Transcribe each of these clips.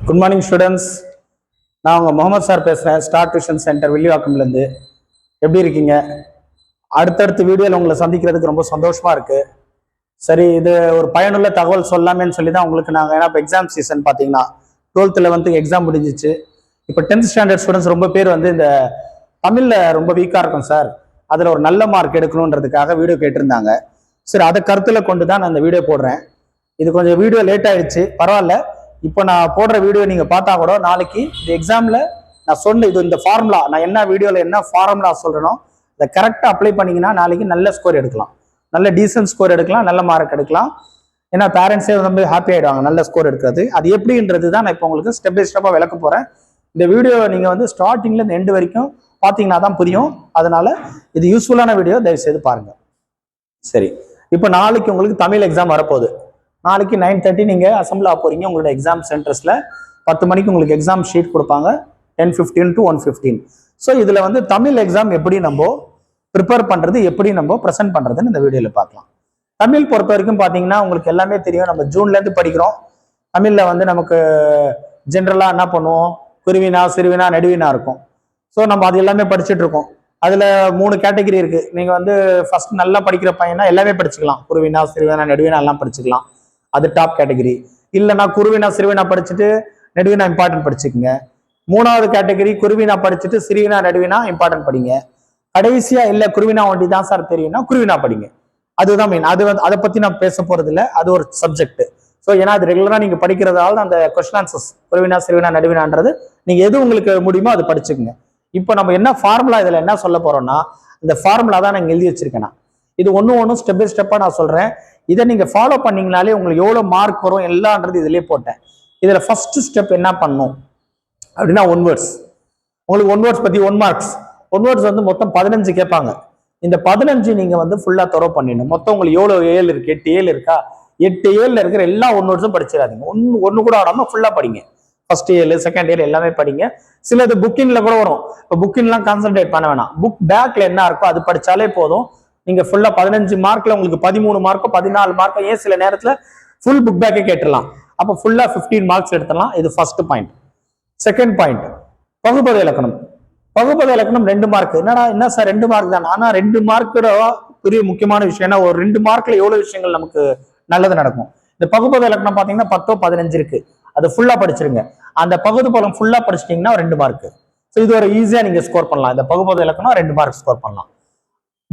Good morning students. நான் உங்கள் Mohammed sir பேசுகிறேன், ஸ்டார் டியூஷன் சென்டர் வில்லிவாக்கம்லேருந்து. எப்படி இருக்கீங்க? அடுத்தடுத்த வீடியோவில் உங்களை சந்திக்கிறதுக்கு ரொம்ப சந்தோஷமாக இருக்குது. சரி, இது ஒரு பயனுள்ள தகவல் சொல்லாமேன்னு சொல்லி தான் உங்களுக்கு நாங்கள், ஏன்னா இப்போ எக்ஸாம் சீசன் பார்த்தீங்கன்னா 12th 11th எக்ஸாம் முடிஞ்சிச்சு. இப்போ 10th ஸ்டாண்டர்ட் ஸ்டூடெண்ட்ஸ் ரொம்ப பேர் வந்து இந்த தமிழில் ரொம்ப வீக்காக இருக்கும் சார், அதில் ஒரு நல்ல மார்க் எடுக்கணுன்றதுக்காக வீடியோ கேட்டிருந்தாங்க. சரி, அதை கருத்தில் கொண்டு தான் நான் இந்த வீடியோ போடுறேன். இது கொஞ்சம் வீடியோ லேட் ஆயிடுச்சு, பரவாயில்ல. இப்போ நான் போடுற வீடியோ நீங்கள் பார்த்தா கூட நாளைக்கு இந்த எக்ஸாமில் நான் சொன்ன இந்த ஃபார்முலா, நான் என்ன வீடியோவில் என்ன ஃபார்முலா சொல்கிறேனோ அதை கரெக்டாக அப்ளை பண்ணிங்கன்னா நாளைக்கு நல்ல ஸ்கோர் எடுக்கலாம், நல்ல டீசன்ட் ஸ்கோர் எடுக்கலாம், நல்ல மார்க் எடுக்கலாம். ஏன்னா பேரண்ட்ஸே ரொம்ப ஹாப்பி ஆகிடுவாங்க நல்ல ஸ்கோர் எடுக்கிறது. அது எப்படின்றது தான் நான் இப்போ உங்களுக்கு ஸ்டெப் பை ஸ்டெப்பாக விளக்க போகிறேன். இந்த வீடியோ நீங்கள் வந்து ஸ்டார்டிங்கில் இந்த எண்டு வரைக்கும் பார்த்தீங்கன்னா தான் புரியும். அதனால இது யூஸ்ஃபுல்லான வீடியோ, தயவுசெய்து பாருங்கள். சரி, இப்போ நாளைக்கு உங்களுக்கு தமிழ் எக்ஸாம் வரப்போகுது. நாளைக்கு 9:30 நீங்கள் அசம்பிள் ஆக போகிறீங்க உங்களோட எக்ஸாம் சென்டர்ஸில். 10 மணிக்கு உங்களுக்கு எக்ஸாம் ஷீட் கொடுப்பாங்க, 10:15 to 1:15. ஸோ இதில் வந்து தமிழ் எக்ஸாம் எப்படி நம்ம ப்ரிப்பேர் பண்ணுறது, எப்படி நம்ம ப்ரெசென்ட் பண்ணுறதுன்னு இந்த வீடியோவில் பார்க்கலாம். தமிழ் பொறுத்த வரைக்கும் பார்த்தீங்கன்னா உங்களுக்கு எல்லாமே தெரியும், நம்ம ஜூன்லேருந்து படிக்கிறோம். தமிழில் வந்து நமக்கு ஜென்ரலாக என்ன பண்ணுவோம், குருவினா, சிறுவினா, நெடுவினா இருக்கும். ஸோ நம்ம அது எல்லாமே படிச்சுட்டு இருக்கோம். அதில் 3 கேட்டகரி இருக்குது. நீங்கள் வந்து ஃபர்ஸ்ட் நல்லா படிக்கிற பையனா எல்லாமே படிச்சுக்கலாம், குருவினா, சிறுவினா, நெடுவினா எல்லாம் படிச்சுக்கலாம், அது டாப் கேட்டகரி. இல்லைன்னா குருவினா சிறுவினா படிச்சுட்டு நெடுவினா இம்பார்ட்டன்ட் படிச்சுக்கோங்க. 3வது கேட்டகரி குருவினா படிச்சுட்டு சிறுவினா நெடுவினா இம்பார்ட்டன்ட் படிங்க. கடைசியா இல்லை குருவினா ஒண்டி தான் சார் தெரியும்னா குருவினா படிங்க. அதுதான் மெயின். அது வந்து அதை பத்தி நான் பேச போறது இல்லை, அது ஒரு சப்ஜெக்ட். ஸோ ஏன்னா அது ரெகுலரா நீங்க படிக்கிறதால அந்த கொஸ்டின் ஆன்சர்ஸ் குருவினா சிறுவினா நடுவினான்றது நீங்க எது உங்களுக்கு முடியுமோ அது படிச்சுக்கோங்க. இப்போ நம்ம என்ன ஃபார்முலா இதுல என்ன சொல்ல போறோம்னா, இந்த ஃபார்முலா தான் நான் எழுதி வச்சிருக்கேன். இது ஒன்றும் ஸ்டெப் பை ஸ்டெப்பா நான் சொல்றேன். இதை நீங்க ஃபாலோ பண்ணீங்கனாலே உங்களுக்கு எவ்வளவு மார்க் வரும் எல்லான்றது இதுலயே போட்டேன். இதுல ஃபர்ஸ்ட் ஸ்டெப் என்ன பண்ணும் அப்படின்னா, ஒன் வேர்ட்ஸ். உங்களுக்கு ஒன் வேர்ட்ஸ் பத்தி 1 மார்க்ஸ். ஒன் வேர்ட்ஸ் வந்து மொத்தம் 15 கேட்பாங்க. இந்த 15 நீங்க வந்து ஃபுல்லா தரோ பண்ணிடணும். மொத்தம் உங்களுக்கு எவ்வளவு ஏழு இருக்கு, 8 ஏழு இருக்கா, 8 ஏழுல இருக்கிற எல்லா ஒன் வேர்ட்ஸும் படிச்சிடாதீங்க. ஒன்னு கூட ஆடாம ஃபுல்லா படிங்க. ஃபர்ஸ்ட் ஏழு, செகண்ட் ஏழு எல்லாமே படிங்க. சிலது புக்கின்ல கூட வரும். இப்போ புக்கின்லாம் கான்சென்ட்ரேட் பண்ண வேணாம், புக் பேக்ல என்ன இருக்கோ அது படிச்சாலே போதும். நீங்க ஃபுல்லா 15 மார்க்ல உங்களுக்கு 13 மார்க்கோ 14 மார்க்கோ, ஏன் சில நேரத்துல ஃபுல் புக் பேக்கே கேட்டுடலாம். அப்போ ஃபுல்லா 15 மார்க்ஸ் எடுத்துடலாம். இது ஃபர்ஸ்ட் பாயிண்ட். செகண்ட் பாயிண்ட், பகுபத இலக்கணம். பகுபத இலக்கணம் 2 மார்க். என்ன சார் 2 மார்க் தான்? ஆனா 2 மார்க்கோட பெரிய முக்கியமான விஷயம் என்ன, ஒரு 2 மார்க்ல எவ்வளவு விஷயங்கள் நமக்கு நல்லது நடக்கும். இந்த பகுபத இலக்கணம் பாத்தீங்கன்னா 10 15 இருக்கு, அது ஃபுல்லா படிச்சிருங்க. அந்த பகுதி பலம் ஃபுல்லா படிச்சிட்டீங்கன்னா 2 மார்க். ஸோ இது ஒரு ஈஸியா நீங்க ஸ்கோர் பண்ணலாம். இந்த பகுபத இலக்கணம் 2 மார்க் ஸ்கோர் பண்ணலாம்.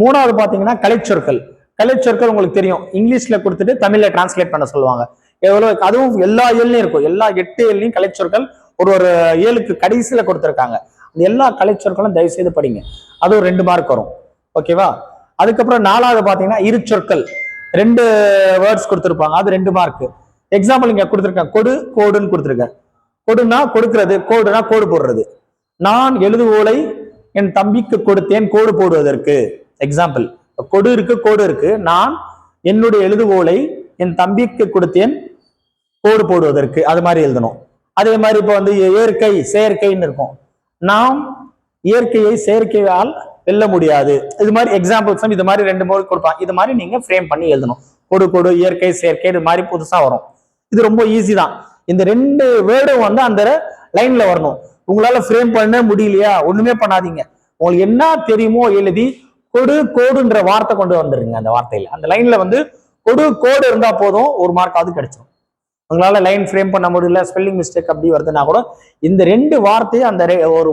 3வது பாத்தீங்கன்னா கலைச்சொற்கள். கலைச்சொற்கள் உங்களுக்கு தெரியும், இங்கிலீஷ்ல கொடுத்துட்டு தமிழ்ல டிரான்ஸ்லேட் பண்ண சொல்லுவாங்க. எவ்வளவு, அதுவும் எல்லா ஏழுலையும் இருக்கும். எல்லா 8 ஏழுலையும் கலைச்சொற்கள் ஒரு ஏழுக்கு கடைசியில கொடுத்துருக்காங்க. அந்த எல்லா கலைச்சொற்களும் தயவு செய்து படிங்க. அது ஒரு 2 மார்க் வரும். ஓகேவா? அதுக்கப்புறம் 4வது பாத்தீங்கன்னா இரு சொற்கள். 2 வேர்ட்ஸ் கொடுத்துருப்பாங்க, அது 2 மார்க். எக்ஸாம்பிள் இங்க கொடுத்துருக்கேன், கொடு கோடுன்னு கொடுத்துருக்கேன். கொடுனா கொடுக்கிறது, கோடுனா கோடு போடுறது. நான் எழுதுகோலை என் தம்பிக்கு கொடுத்தேன் கோடு போடுவதற்கு. எக்ஸாம்பிள், கொடு இருக்கு கோடு இருக்கு. நான் என்னுடைய எழுதுகோலை என் தம்பிக்கு கொடுத்தேன் கோடு போடுவதற்கு, அது மாதிரி எழுதணும். அதே மாதிரி இப்போ வந்து இயற்கை செயற்கைன்னு இருக்கும். நாம் இயற்கையை செயற்கையால் வெல்ல முடியாது. இது மாதிரி எக்ஸாம்பிள்ஸ் இது மாதிரி 2 மார்க் கொடுப்பாங்க. இது மாதிரி நீங்க ஃப்ரேம் பண்ணி எழுதணும். கொடு கொடு, இயற்கை செயற்கை, இது மாதிரி புதுசா வரும். இது ரொம்ப ஈஸி தான். இந்த 2 வேர்டும் வந்து அந்த லைன்ல வரணும். உங்களால ஃப்ரேம் பண்ண முடியலையா, ஒண்ணுமே பண்ணாதீங்க. உங்களுக்கு என்ன தெரியுமோ எழுதி கொடு கோடுன்ற வார்த்தை கொண்டு வந்துருங்க. அந்த வார்த்தையில அந்த லைன்ல வந்து கொடு கோடு இருந்தா போதும், 1 மார்க்காவது கிடைச்சிடும். உங்களால லைன் ஃப்ரேம் பண்ண முடியல, ஸ்பெல்லிங் மிஸ்டேக் அப்படி வருதுன்னா கூட இந்த 2 வார்த்தையை அந்த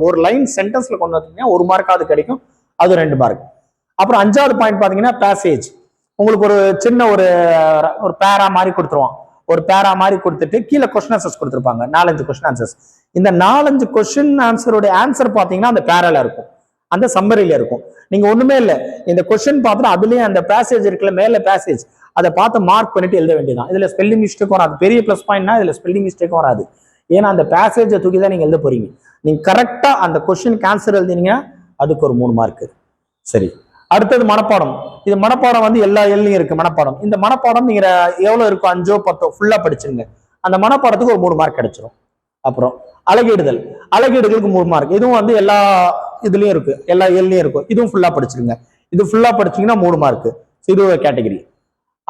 ஒரு லைன் சென்டென்ஸ்ல கொண்டு வந்தீங்கன்னா 1 மார்க்காவது கிடைக்கும். அது 2 மார்க். அப்புறம் 5வது பாயிண்ட் பாத்தீங்கன்னா பேசேஜ். உங்களுக்கு ஒரு சின்ன ஒரு பேரா மாதிரி கொடுத்துருவான். ஒரு பேரா மாதிரி கொடுத்துட்டு கீழே கொஸ்டின் ஆன்சர்ஸ் கொடுத்துருப்பாங்க, 4-5 கொஸ்டின் ஆன்சர்ஸ். இந்த 4-5 கொஸ்டின் ஆன்சருடைய ஆன்சர் பாத்தீங்கன்னா அந்த பேரால இருக்கும், அந்த சம்மரியில இருக்கும். நீங்க ஒண்ணுமே இல்லை, இந்த கொஸ்டின் பார்த்துட்டு அதுலயே அந்த பேசேஜ் இருக்குல்ல, மேல பேசேஜ், அதை பார்த்து மார்க் பண்ணிட்டு எழுத வேண்டியதான். இதுல ஸ்பெல்லிங் மிஸ்டேக் வராது. பெரிய பிளஸ் பாயிண்ட்னா இதுல ஸ்பெல்லிங் மிஸ்டேக் வராது. ஏன்னா அந்த பேசேஜை தூக்கி தான் நீங்க எழுத போறீங்க. நீங்க கரெக்டா அந்த கொஸ்டின் ஆன்சர் எழுதினீங்க, அதுக்கு ஒரு 3 மார்க். சரி, அடுத்தது மனப்பாடம். இது மனப்பாடம் வந்து எல்லா எல்லையும் இருக்கு மனப்பாடம். இந்த மனப்பாடம் நீங்க எவ்வளவு இருக்கும், 5 10 ஃபுல்லா படிச்சிருங்க. அந்த மனப்பாடத்துக்கு ஒரு 3 மார்க் கிடைச்சிடும். அப்புறம் அழகிடுதல். அழகிடுதலுக்கு 3 மார்க். இதுவும் வந்து எல்லா இதுலயும் இருக்கு, எல்லா எல்லையும் இருக்கும். இதுவும் ஃபுல்லா படிச்சிருங்க. இது ஃபுல்லா படிச்சீங்கன்னா 3 மார்க். இது ஒரு கேட்டகரி.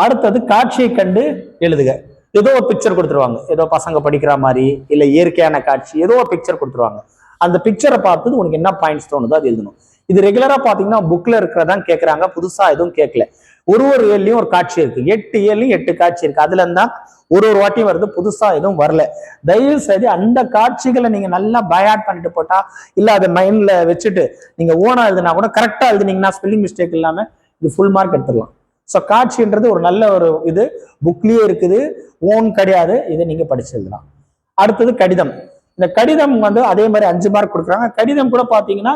அடுத்தது காட்சியை கண்டு எழுதுக. ஏதோ ஒரு பிக்சர் கொடுத்துருவாங்க, ஏதோ பசங்க படிக்கிற மாதிரி இல்ல இயற்கையான காட்சி, ஏதோ ஒரு பிக்சர் கொடுத்துருவாங்க. அந்த பிக்சரை பார்த்து உனக்கு என்ன பாயிண்ட்ஸ் தோணுதோ அது எழுதணும். இது ரெகுலரா பாத்தீங்கன்னா புக்ல இருக்கிறதான் கேட்கறாங்க, புதுசா எதுவும் கேட்கல. ஒரு ஏழ்லயும் ஒரு காட்சி இருக்கு, 8 ஏழ்லயும் 8 காட்சி இருக்கு. அதுல இருந்தா ஒரு வாட்டியும் வருது, புதுசா எதுவும் வரல. தயவு செய்து அந்த காட்சிகளை நீங்க நல்லா பயாட் பண்ணிட்டு போட்டா, இல்ல அதை மைண்ட்ல வச்சுட்டு நீங்க ஓனா எழுதுனா கூட கரெக்டா எழுதுனீங்கன்னா ஸ்பெல்லிங் மிஸ்டேக் இல்லாம இது ஃபுல் மார்க் எடுத்துடலாம். ஸோ காட்சின்றது ஒரு நல்ல ஒரு இது புக்லயே இருக்குது, ஓன் கிடையாது, இதை நீங்க படிச்சு எழுதலாம். அடுத்தது கடிதம். இந்த கடிதம் வந்து அதே மாதிரி 5 மார்க் கொடுக்குறாங்க. கடிதம் கூட பாத்தீங்கன்னா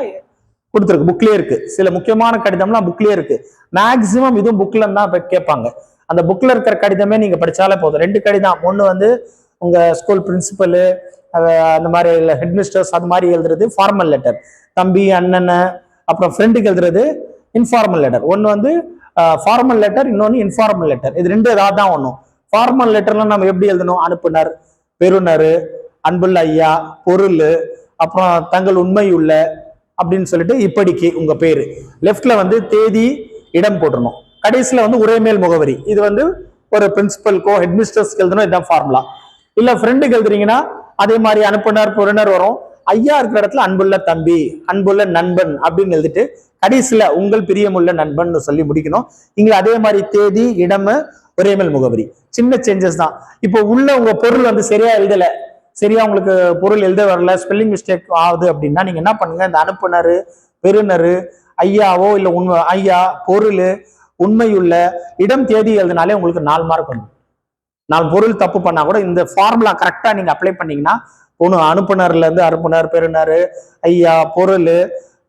கொடுத்துருக்கு, புக்லயே இருக்கு. சில முக்கியமான கடிதம்லாம் புக்லயே இருக்கு. மேக்சிமம் இதுவும் புக்ல தான் கேட்பாங்க. அந்த புக்ல இருக்கிற கடிதமே நீங்க படிச்சாலே போதும். 2 கடிதம், ஒண்ணு வந்து உங்க ஸ்கூல் பிரின்சிபல் அந்த மாதிரி ஹெட் மிஸ்டர்ஸ் அது மாதிரி எழுதுறது ஃபார்மல் லெட்டர், தம்பி அண்ணன் அப்புறம் ஃப்ரெண்டுக்கு எழுதுறது இன்ஃபார்மல் லெட்டர். ஒன்னு வந்து ஃபார்மல் லெட்டர், இன்னொன்னு இன்ஃபார்மல் லெட்டர். இது 2 ஏதாவது தான் ஒண்ணும். ஃபார்மல் லெட்டர்ல நம்ம எப்படி எழுதணும்? அனுப்புனர், பெறுநர், அன்புள்ள ஐயா, பொருள், அப்புறம் தங்கள் உண்மையுள்ள அப்படின்னு சொல்லிட்டு இப்படிக்கு உங்க பேரு. லெஃப்ட்ல வந்து தேதி இடம் போட்டுருணும். கடைசியில வந்து உரைமேல் முகவரி. இது வந்து ஒரு பிரின்சிபல்கோ ஹெட் மிஸ்டர்ஸ்க்கு எழுதணும், இதுதான் ஃபார்முலா. இல்ல ஃப்ரெண்டுக்கு எழுதுறீங்கன்னா அதே மாதிரி அனுப்புனர் பொருணர் வரும். ஐயா இருக்கிற இடத்துல அன்புள்ள தம்பி, அன்புள்ள நண்பன் அப்படின்னு எழுதிட்டு கடைசியில உங்கள் பிரியமுள்ள நண்பன் சொல்லி முடிக்கணும். இங்க அதே மாதிரி தேதி இடம் உரைமேல் முகவரி. சின்ன சேஞ்சஸ் தான். இப்போ உள்ள உங்க பொருள் வந்து சரியா எழுதல, சரியா உங்களுக்கு பொருள் எழுத வரல, ஸ்பெல்லிங் மிஸ்டேக் ஆகுது அப்படின்னா நீங்க என்ன பண்ணுங்க, இந்த அனுப்புனர், பெறுநர், ஐயாவோ இல்ல உண்மை ஐயா, பொருள், உண்மையுள்ள, இடம், தேதி எழுதினாலே உங்களுக்கு 4 மார்க் வந்துடும். 4 பொருள் தப்பு பண்ணா கூட இந்த ஃபார்முலா கரெக்டா நீங்க அப்ளை பண்ணீங்கன்னா ஒண்ணு அனுப்புனர்ல இருந்து அனுப்புனர், பெறுநர், ஐயா, பொருள்,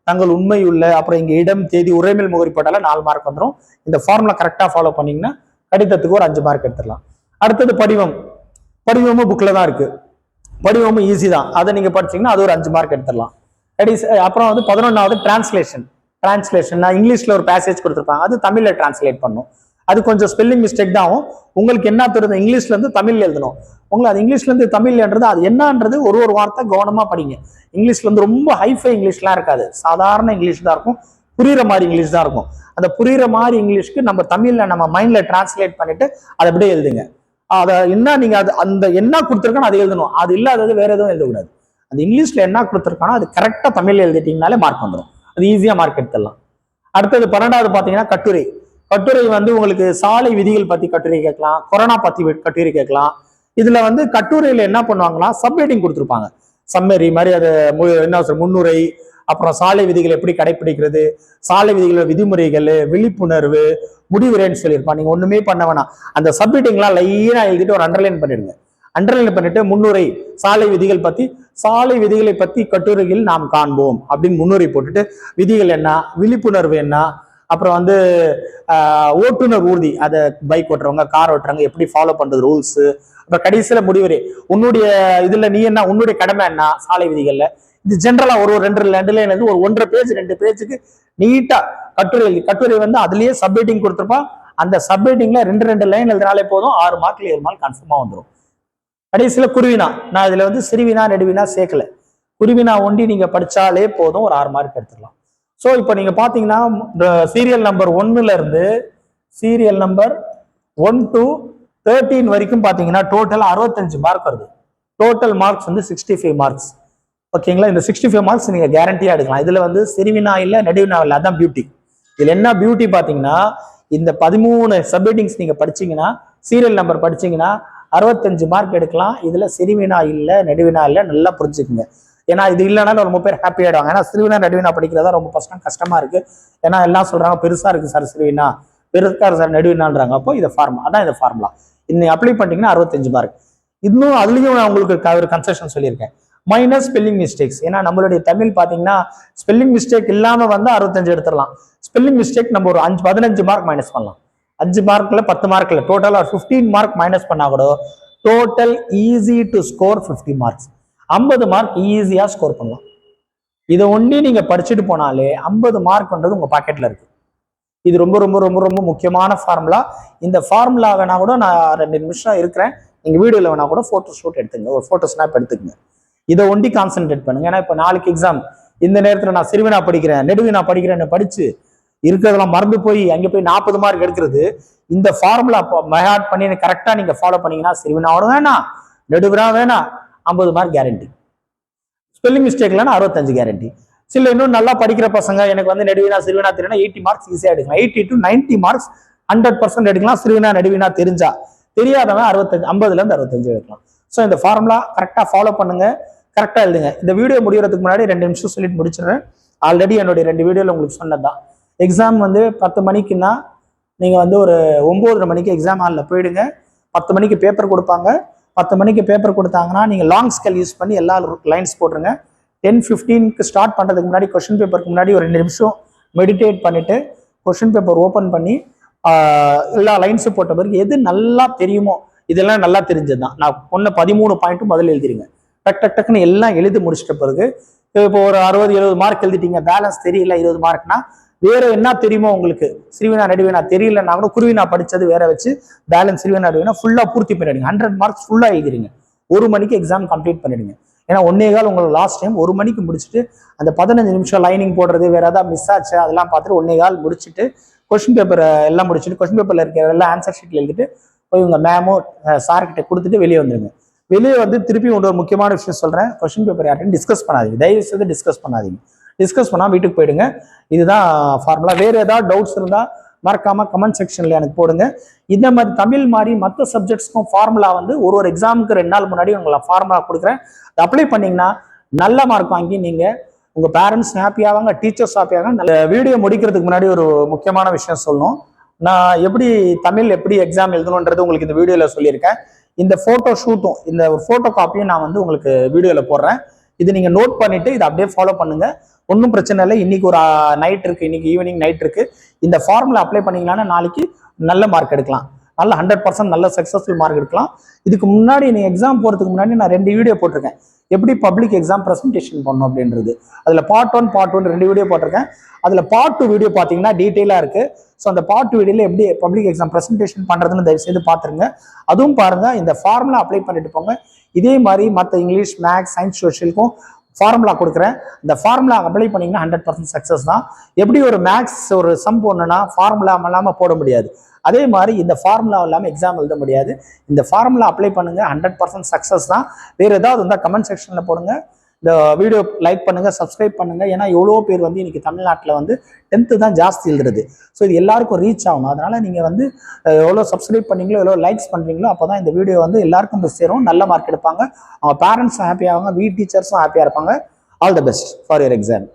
தங்கள் உண்மையுள்ள, அப்புறம் இங்க இடம், தேதி, உரைமேல் முகவரி போட்டால 4 மார்க் வந்துடும். இந்த ஃபார்முலா கரெக்டா ஃபாலோ பண்ணீங்கன்னா கடிதத்துக்கு ஒரு 5 மார்க் எடுத்துடலாம். அடுத்தது படிவம். படிவமும் புக்ல தான் இருக்கு. படிவமும் ஈஸி தான், அதை நீங்க படிச்சீங்கன்னா அது ஒரு 5 மார்க் எடுத்துடலாம். அப்புறம் வந்து 11வது டிரான்ஸ்லேஷன். டிரான்ஸ்லேஷன் இங்கிலீஷ்ல ஒரு பேசேஜ் கொடுத்துருப்பாங்க, அது தமிழ்ல டிரான்ஸ்லேட் பண்ணும். அது கொஞ்சம் ஸ்பெல்லிங் மிஸ்டேக் தான் ஆகும். உங்களுக்கு என்ன தெரியுது, இங்கிலீஷ்ல இருந்து தமிழ்ல எழுதணும். உங்களுக்கு அது இங்கிலீஷ்ல இருந்து தமிழ்ன்றது அது என்னன்றது ஒரு வார்த்தை கவனமா படிங்க. இங்கிலீஷ்ல இருந்து ரொம்ப ஹைஃபை இங்கிலீஷ்லாம் இருக்காது, சாதாரண இங்கிலீஷ் தான் இருக்கும், புரியுற மாதிரி இங்கிலீஷ் தான் இருக்கும். அந்த புரியுற மாதிரி இங்கிலீஷ்க்கு நம்ம தமிழ்ல நம்ம மைண்ட்ல டிரான்ஸ்லேட் பண்ணிட்டு அதை அப்படியே எழுதுங்க. அதை என்ன நீங்க அது அந்த என்ன கொடுத்துருக்கானோ அதை எழுதணும், அது இல்லாதது வேற எதுவும் எழுதக்கூடாது. அந்த இங்கிலீஷ்ல என்ன கொடுத்துருக்கானோ அது கரெக்டா தமிழ்ல எழுதிட்டீங்கனாலே மார்க் வந்துடும், அது ஈஸியா மார்க் எடுத்துடலாம். அடுத்தது 12வது பாத்தீங்கன்னா கட்டுரை. கட்டுரை வந்து உங்களுக்கு சாலை விதிகள் பத்தி கட்டுரை கேட்கலாம், கொரோனா பத்தி கட்டுரை கேட்கலாம். இதுல வந்து கட்டுரையில என்ன பண்ணுவாங்கன்னா சப்ஹெட்டிங் கொடுத்துருப்பாங்க, சம்மரி மாதிரி, அது என்ன முன்னுரை, அப்புறம் சாலை விதிகள் எப்படி கடைபிடிக்கிறது, சாலை விதிகளோட விதிமுறைகள், விழிப்புணர்வு, முடிவுரைன்னு சொல்லியிருப்பான். நீங்க ஒண்ணுமே பண்ண வேணாம், அந்த சப்மிட்டிங்லாம் லைனா எழுதிட்டு ஒரு அண்டர்லைன் பண்ணிடுங்க. அண்டர்லைன் பண்ணிட்டு முன்னுரை சாலை விதிகள் பத்தி, சாலை விதிகளை பத்தி கட்டுரையில் நாம் காண்போம் அப்படின்னு முன்னுரை போட்டுட்டு விதிகள் என்ன, விழிப்புணர்வு என்ன, அப்புறம் வந்து ஓட்டுநர் ஊர்தி, அதை பைக் ஓட்டுறவங்க கார் ஓட்டுறவங்க எப்படி ஃபாலோ பண்றது ரூல்ஸ், அப்புறம் கடைசியில முடிவுரை உன்னுடைய இதுல நீ என்ன, உன்னுடைய கடமை என்ன சாலை விதிகள்ல. இது ஜென்ரலா ஒரு 2 லைன் இருந்து ஒரு 1.5 பேஜ் 2 பேஜுக்கு நீட்டா கட்டுரை எழுதி, கட்டுரை வந்து அதுலயே சப்ஹெட்டிங் கொடுத்துருப்பான். அந்த சப்ஹெட்டிங்ல 2 லைன் எழுதினாலே போதும், 6 மார்க்ல 7 மார்க் கன்ஃபார்மா வந்துடும். கடைசியில குருவினா, நான் இதுல வந்து சிறுவினா நெடுவினா சேர்க்கல, குருவினா ஒண்டி நீங்க படிச்சாலே போதும், ஒரு 6 மார்க் எடுத்துக்கலாம். ஸோ இப்போ நீங்க பாத்தீங்கன்னா சீரியல் நம்பர் 1ல இருந்து சீரியல் நம்பர் 1 to 13 வரைக்கும் பாத்தீங்கன்னா டோட்டல் 65 மார்க் வருது. டோட்டல் மார்க்ஸ் வந்து 65 மார்க்ஸ். ஓகேங்களா, இந்த 65 மார்க்ஸ் நீங்க கேரண்டியா எடுக்கலாம். இதுல வந்து சிறுவினா இல்ல நெடுவினா இல்ல, அதான் பியூட்டி. இதுல என்ன பியூட்டி பாத்தீங்கன்னா, இந்த 13 சப்ஹெட்டிங்ஸ் நீங்க படிச்சீங்கன்னா, சீரியல் நம்பர் படிச்சீங்கன்னா 65 மார்க் எடுக்கலாம். இதுல சிறுவினா இல்ல நெடுவினா இல்ல, நல்லா புரிஞ்சுக்குங்க. ஏன்னா இது இல்லைனாலும் ரொம்ப பேர் ஹாப்பி ஆயிடுவாங்க. ஏன்னா சிறுவினா நடுவினா படிக்கிறதா ரொம்ப கஷ்டமா இருக்கு. ஏன்னா எல்லாம் சொல்றாங்க பெருசா இருக்கு சார் சிறுவினா, பெருசா இருக்கு சார் நடுவினான்றாங்க. அப்போ இதை அதான் இந்த ஃபார்முலா இன்னும் அப்ளை பண்ணிட்டீங்கன்னா 65 மார்க். இன்னும் அதுலயும் நான் உங்களுக்கு ஒரு கன்செஷன் சொல்லியிருக்கேன், மைனஸ் ஸ்பெல்லிங் மிஸ்டேக்ஸ். ஏன்னா நம்மளுடைய தமிழ் பாத்தீங்கன்னா ஸ்பெல்லிங் மிஸ்டேக் இல்லாம வந்து 65 எடுத்துடலாம். ஸ்பெல்லிங் மிஸ்டேக் நம்ம ஒரு 15 மார்க் மைனஸ் பண்ணலாம். 5 மார்க்ல 10 மார்க்ல டோட்டலா 15 மார்க் மைனஸ் பண்ணா கூட total easy to score 50 marks. 50 mark ஈஸியா ஸ்கோர் பண்ணலாம். இதை ஒண்ணி நீங்க படிச்சுட்டு போனாலே 50 மார்க்ன்றது உங்க பாக்கெட்ல இருக்கு. இது ரொம்ப ரொம்ப ரொம்ப ரொம்ப முக்கியமான ஃபார்முலா. இந்த ஃபார்முலா வேணா கூட நான் 2 நிமிஷம் இருக்கிறேன், நீங்க வீடியோல வேணா கூட போட்டோ ஷூட் எடுத்துங்க, ஒரு போட்டோ ஸ்னாப் எடுத்துக்கங்க. இதை ஒண்டி கான்சென்ட்ரேட் பண்ணுங்க. ஏன்னா இப்ப நாளைக்கு எக்ஸாம், இந்த நேரத்துல நான் சிறுவினா படிக்கிறேன் நெடுவினா படிக்கிறேன்னு படிச்சு இருக்கிறதெல்லாம் மறந்து போய் அங்கே போய் 40 மார்க் எடுக்கிறது. இந்த ஃபார்முலா மெஹாட் பண்ணி கரெக்டாக நீங்கள் ஃபாலோ பண்ணீங்கன்னா சிறுவினாவோட வேணாம், நெடுவினா வேணாம், 50 மார்க் கேரண்டி. ஸ்பெல்லிங் மிஸ்டேக்லன்னா 65 கேரண்டி. சில இன்னும் நல்லா படிக்கிற பசங்க எனக்கு வந்து நெடுவினா சிறுவினா தெரியும்னா 80 மார்க்ஸ் ஈஸியாக எடுக்கலாம். 80 to 90 மார்க்ஸ் 100% எடுக்கலாம். சிறுவினா நெடுவினா தெரிஞ்சா. தெரியாதவன் 65 50லேருந்து 65 எடுக்கலாம். ஸோ இந்த ஃபார்முலா கரெக்டாக ஃபாலோ பண்ணுங்க, கரெக்டாக எழுதுங்க. இந்த வீடியோ முடிகிறதுக்கு முன்னாடி 2 நிமிஷம் சொல்லிட்டு முடிச்சிடுறேன். ஆல்ரெடி என்னுடைய 2 வீடியோவில் உங்களுக்கு சொன்னதுதான். எக்ஸாம் வந்து 10 மணிக்குன்னா நீங்கள் வந்து ஒரு 9:30 மணிக்கு எக்ஸாம் ஹாலில் போயிடுங்க. 10 மணிக்கு பேப்பர் கொடுப்பாங்க. 10 மணிக்கு பேப்பர் கொடுத்தாங்கன்னா நீங்கள் லாங் ஸ்கேல் யூஸ் பண்ணி எல்லா லைன்ஸ் போட்டுருங்க. 10:15க்கு ஸ்டார்ட் பண்ணுறதுக்கு முன்னாடி கொஸ்டின் பேப்பருக்கு முன்னாடி ஒரு 2 நிமிஷம் மெடிடேட் பண்ணிவிட்டு கொஸ்டின் பேப்பர் ஓப்பன் பண்ணி எல்லா லைன்ஸும் போட்ட பிறகு எது நல்லா தெரியுமோ, இதெல்லாம் நல்லா தெரிஞ்சது தான். நான் பொண்ணு 13 பாயிண்ட்டும் முதல்ல எழுதிருங்க. டக்குன்னு எல்லாம் எழுதி முடிச்சிட்ட பிறகு இப்போ ஒரு 60-70 மார்க் எழுதிட்டீங்க, பேலன்ஸ் தெரியல 20 மார்க்னா வேற என்ன தெரியுமோ உங்களுக்கு, சிறுவினா நடுவினா தெரியலன்னா கூட குருவினா படிச்சது வேற வச்சு பேலன்ஸ் சிறுவினா நடுவினா ஃபுல்லா பூர்த்தி பண்ணிடுங்க. 100 மார்க்ஸ் ஃபுல்லா எழுதிருங்க. 1 மணிக்கு எக்ஸாம் கம்ப்ளீட் பண்ணிடுங்க. ஏன்னா 1:15 உங்களுக்கு லாஸ்ட் டைம் 1 மணிக்கு முடிச்சுட்டு அந்த 15 நிமிஷம் லைனிங் போடுறது வேற ஏதாவது மிஸ் ஆச்சு அதெல்லாம் பார்த்துட்டு 1:15 முடிச்சுட்டு கொஸ்டின் பேப்பர் எல்லாம் முடிச்சுட்டு கொஸ்டின் பேப்பர்ல இருக்கிற எல்லாம் ஆன்சர் ஷீட்ல எழுதிட்டு போய் உங்க மேமோ சார்கிட்ட கொடுத்துட்டு வெளியே வந்துருங்க. வெளியே வந்து திருப்பி ஒரு முக்கியமான விஷயம் சொல்றேன், கொஸ்டின் பேப்பர் யார்ட்டையும் டிஸ்கஸ் பண்ணாதீங்க, தயவு செய்து டிஸ்கஸ் பண்ணாதீங்க. டிஸ்கஸ் பண்ணா வீட்டுக்கு போயிடுங்க. இதுதான் ஃபார்முலா. வேற ஏதாவது டவுட்ஸ் இருந்தா மறக்காம கமெண்ட் செக்ஷன்ல எனக்கு போடுங்க. இந்த மாதிரி தமிழ் மாதிரி மற்ற சப்ஜெக்ட்ஸ்க்கும் ஃபார்முலா வந்து ஒரு எக்ஸாமுக்கு 2 நாள் முன்னாடி உங்களுக்கு ஃபார்முலா கொடுக்குறேன். அதை அப்ளை பண்ணீங்கன்னா நல்ல மார்க் வாங்கி நீங்க உங்க பேரண்ட்ஸ் ஹாப்பியாவாங்க, டீச்சர்ஸ் ஹாப்பியாவாங்க. நல்ல வீடியோ முடிக்கிறதுக்கு முன்னாடி ஒரு முக்கியமான விஷயம் சொல்லணும். நான் எப்படி தமிழ் எப்படி எக்ஸாம் எழுதணுன்றது உங்களுக்கு இந்த வீடியோல சொல்லியிருக்கேன். இந்த போட்டோ ஷூட்டும் இந்த போட்டோ காப்பியும் நான் வந்து உங்களுக்கு வீடியோல போடுறேன். இது நீங்க நோட் பண்ணிட்டு இதை அப்படியே ஃபாலோ பண்ணுங்க. ஒன்றும் பிரச்சனை இல்லை. இன்னைக்கு ஒரு நைட் இருக்கு, இன்னைக்கு ஈவினிங் நைட் இருக்கு. இந்த ஃபார்முலா அப்ளை பண்ணீங்கன்னா நாளைக்கு நல்ல மார்க் எடுக்கலாம். நல்ல 100% நல்ல சக்சஸ்ஃபுல் மார்க் எடுக்கலாம். இதுக்கு முன்னாடி நீ எக்ஸாம் போறதுக்கு முன்னாடி நான் 2 வீடியோ போட்டிருக்கேன், எப்படி பப்ளிக் எக்ஸாம் ப்ரெசன்டேஷன் பண்ணணும் அப்படின்றது. அதுல பார்ட் 1 பார்ட் 2 2 வீடியோ போட்டிருக்கேன். அதுல பார்ட் 2 வீடியோ பாத்தீங்கன்னா டீட்டெயிலா இருக்கு. ஸோ அந்த பார்ட் 2 வீடியோல எப்படி பப்ளிக் எக்ஸாம் ப்ரெசன்டேஷன் பண்றதுன்னு தயவு செய்து பாத்துருங்க. அதுவும் பாருங்க. இந்த ஃபார்முலா அப்ளை பண்ணிட்டு போங்க. இதே மாதிரி மற்ற இங்கிலீஷ், மேக்ஸ், சயின்ஸ், சோஷியலுக்கும் ஃபார்முலா கொடுக்குறேன். இந்த ஃபார்முலா அப்ளை பண்ணீங்கன்னா 100% சக்சஸ் தான். எப்படி ஒரு மேக்ஸ் ஒரு சம் போடணும்னா ஃபார்முலா இல்லாமல் போட முடியாது, அதே மாதிரி இந்த ஃபார்முலா இல்லாமல் எக்ஸாம் எழுத முடியாது. இந்த ஃபார்முலா அப்ளை பண்ணுங்க, 100% சக்சஸ் தான். வேற ஏதாவது இருந்தால் கமெண்ட் செக்ஷன்ல போடுங்க. இந்த வீடியோ லைக் பண்ணுங்க, சப்ஸ்கிரைப் பண்ணுங்க. ஏன்னா எவ்வளோ பேர் வந்து இன்னைக்கு தமிழ்நாட்டில் வந்து 10th தான் ஜாஸ்தி எழுதுறது. ஸோ இது எல்லாருக்கும் ரீச் ஆகணும். அதனால நீங்க வந்து எவ்வளோ சப்ஸ்கிரைப் பண்ணீங்களோ எவ்வளோ லைக்ஸ் பண்றீங்களோ அப்போதான் இந்த வீடியோ வந்து எல்லாருக்கும் போய் சேரும், நல்ல மார்க் எடுப்பாங்க, அவங்க பேரண்ட்ஸும் ஹாப்பியாவாங்க, டீச்சர்ஸும் ஹாப்பியா இருப்பாங்க. All the best for your exam.